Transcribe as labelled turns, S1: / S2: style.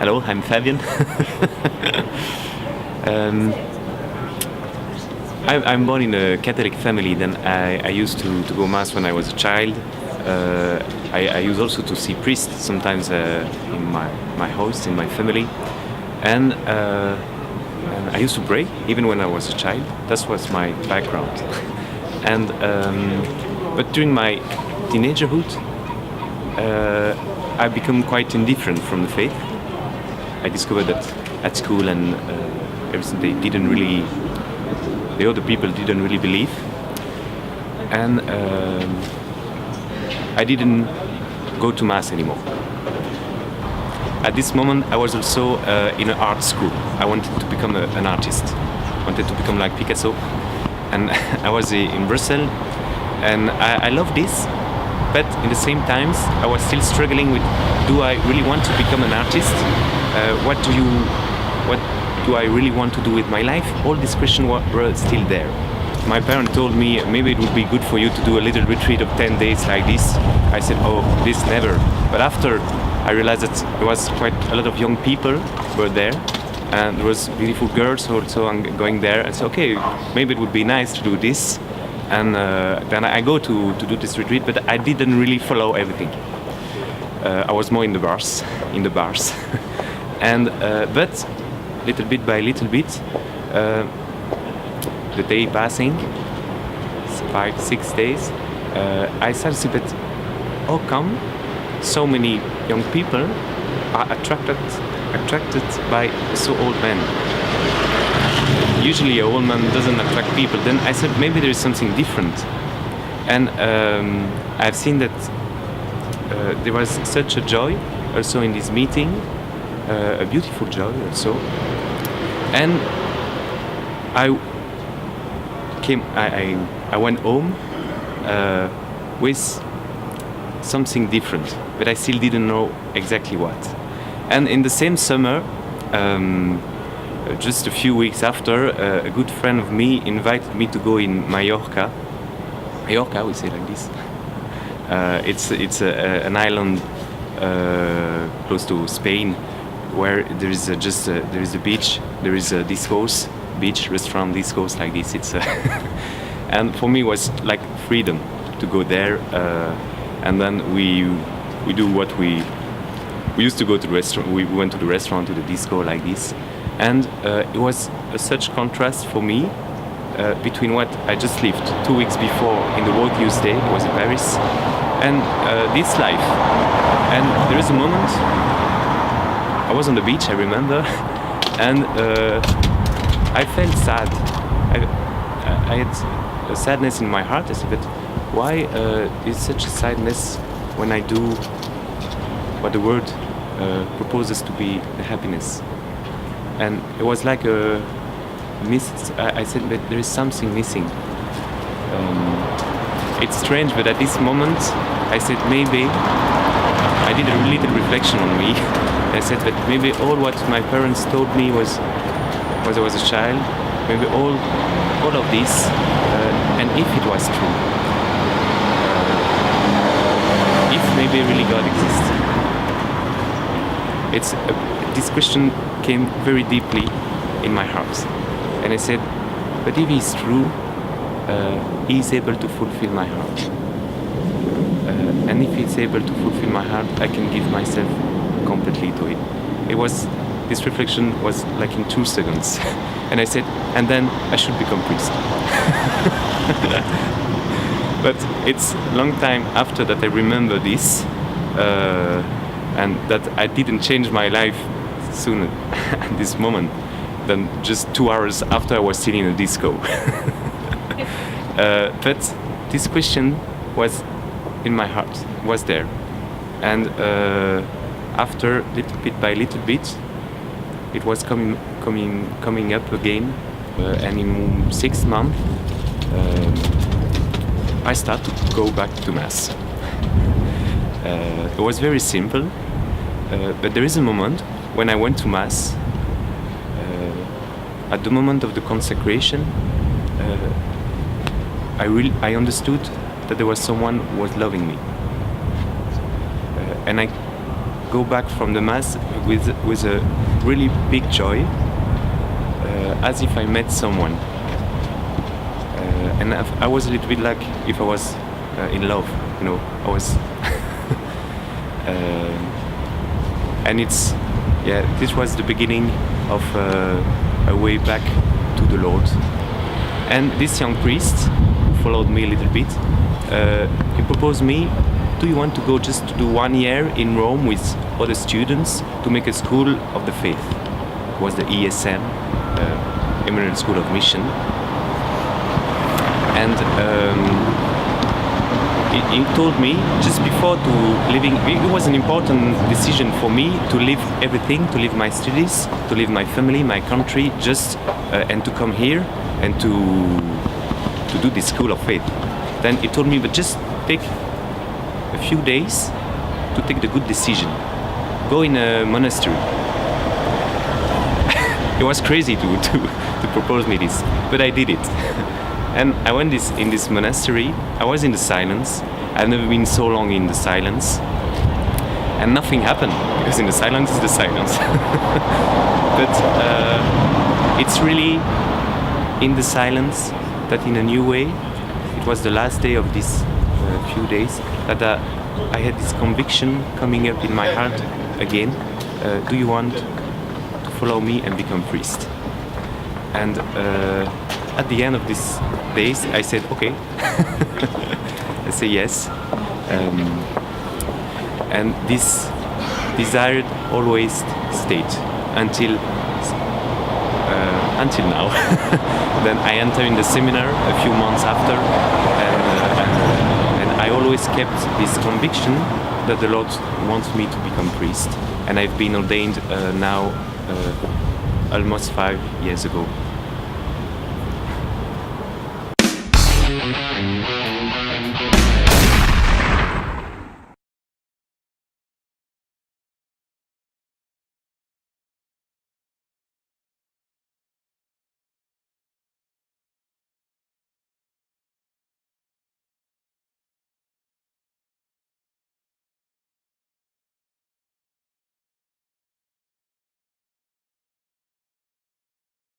S1: Hello, I'm Fabian. I'm born in a Catholic family. Then I used to go mass when I was a child. I used also to see priests sometimes in my house, in my family. And I used to pray even when I was a child. That was my background. And but during my teenagerhood, I became quite indifferent from the faith. I discovered that at school and everything the other people didn't really believe, and I didn't go to mass anymore. At this moment, I was also in an art school. I wanted to become an artist. I wanted to become like Picasso, and I was in Brussels, and I love this. But in the same times, I was still struggling with: do I really want to become an artist? What do I really want to do with my life? All these questions were still there. My parents told me maybe it would be good for you to do a little retreat of 10 days like this. I said, oh, this never. But after I realized that there was quite a lot of young people were there, and there was beautiful girls also going there. I said, okay, maybe it would be nice to do this. And then I go to do this retreat, but I didn't really follow everything. I was more in the bars. And but little bit by little bit, the day passing, 5-6 days, I started to see that how come so many young people are attracted by so old men. Usually a old man doesn't attract people. Then I said maybe there is something different, and I've seen that there was such a joy also in this meeting, a beautiful joy also, and I went home with something different, but I still didn't know exactly what. And in the same summer, just a few weeks after, a good friend of me invited me to go in Mallorca. Mallorca, we say like this. It's an island close to Spain, where there is a beach, there is a discos, beach, restaurant, discos like this. It's and for me it was like freedom to go there, and then we do what we used to go to the restaurant. We went to the restaurant, to the disco like this, and it was such contrast for me between what I just lived 2 weeks before in the work use day. I was in Paris, and this life. And there is a moment I was on the beach, I remember, and I felt sad. I had a sadness in my heart. I said, but why is such a sadness when I do what the world proposes to be the happiness? And it was like a miss. I said, but there is something missing. It's strange, but at this moment, I said maybe I did a little reflection on me. I said that maybe all what my parents told me was I was a child, maybe all of this, and if it was true, if maybe really God exists. This question came very deeply in my heart, and I said, but if He's true, He is able to fulfill my heart, and if He's able to fulfill my heart, I can give myself completely to it. This reflection was like in 2 seconds, and I said, and then I should become priest. But it's a long time after that I remember this, and that I didn't change my life sooner at this moment than just 2 hours after I was sitting in a disco. But this question was in my heart, was there, and after little bit by little bit, it was coming up again, and in 6 months, I started to go back to mass. It was very simple, but there is a moment when I went to mass. At the moment of the consecration, I understood that there was someone who was loving me, and I go back from the mass with a really big joy, as if I met someone. And I was a little bit like if I was in love, you know. I was, and this was the beginning of a way back to the Lord. And this young priest who followed me a little bit, he proposed me, do you want to go just to do 1 year in Rome with other students to make a school of the faith? It was the ESM, Emmanuel School of Mission. And he told me just before to leaving, it was an important decision for me to leave everything, to leave my studies, to leave my family, my country, just and to come here and to do this school of faith. Then he told me, but just take a few days to take the good decision. Go in a monastery. It was crazy to propose me this, but I did it. And I went in this monastery. I was in the silence. I've never been so long in the silence. And nothing happened, because in the silence is the silence. But it's really in the silence that in a new way, it was the last day of these few days, that I had this conviction coming up in my heart again. Do you want to follow me and become priest? And at the end of these days, I said, okay. I say yes. And this desire always stayed until now. Then I entered in the seminar a few months after, and I always kept this conviction that the Lord wants me to become priest. And I've been ordained now almost 5 years ago.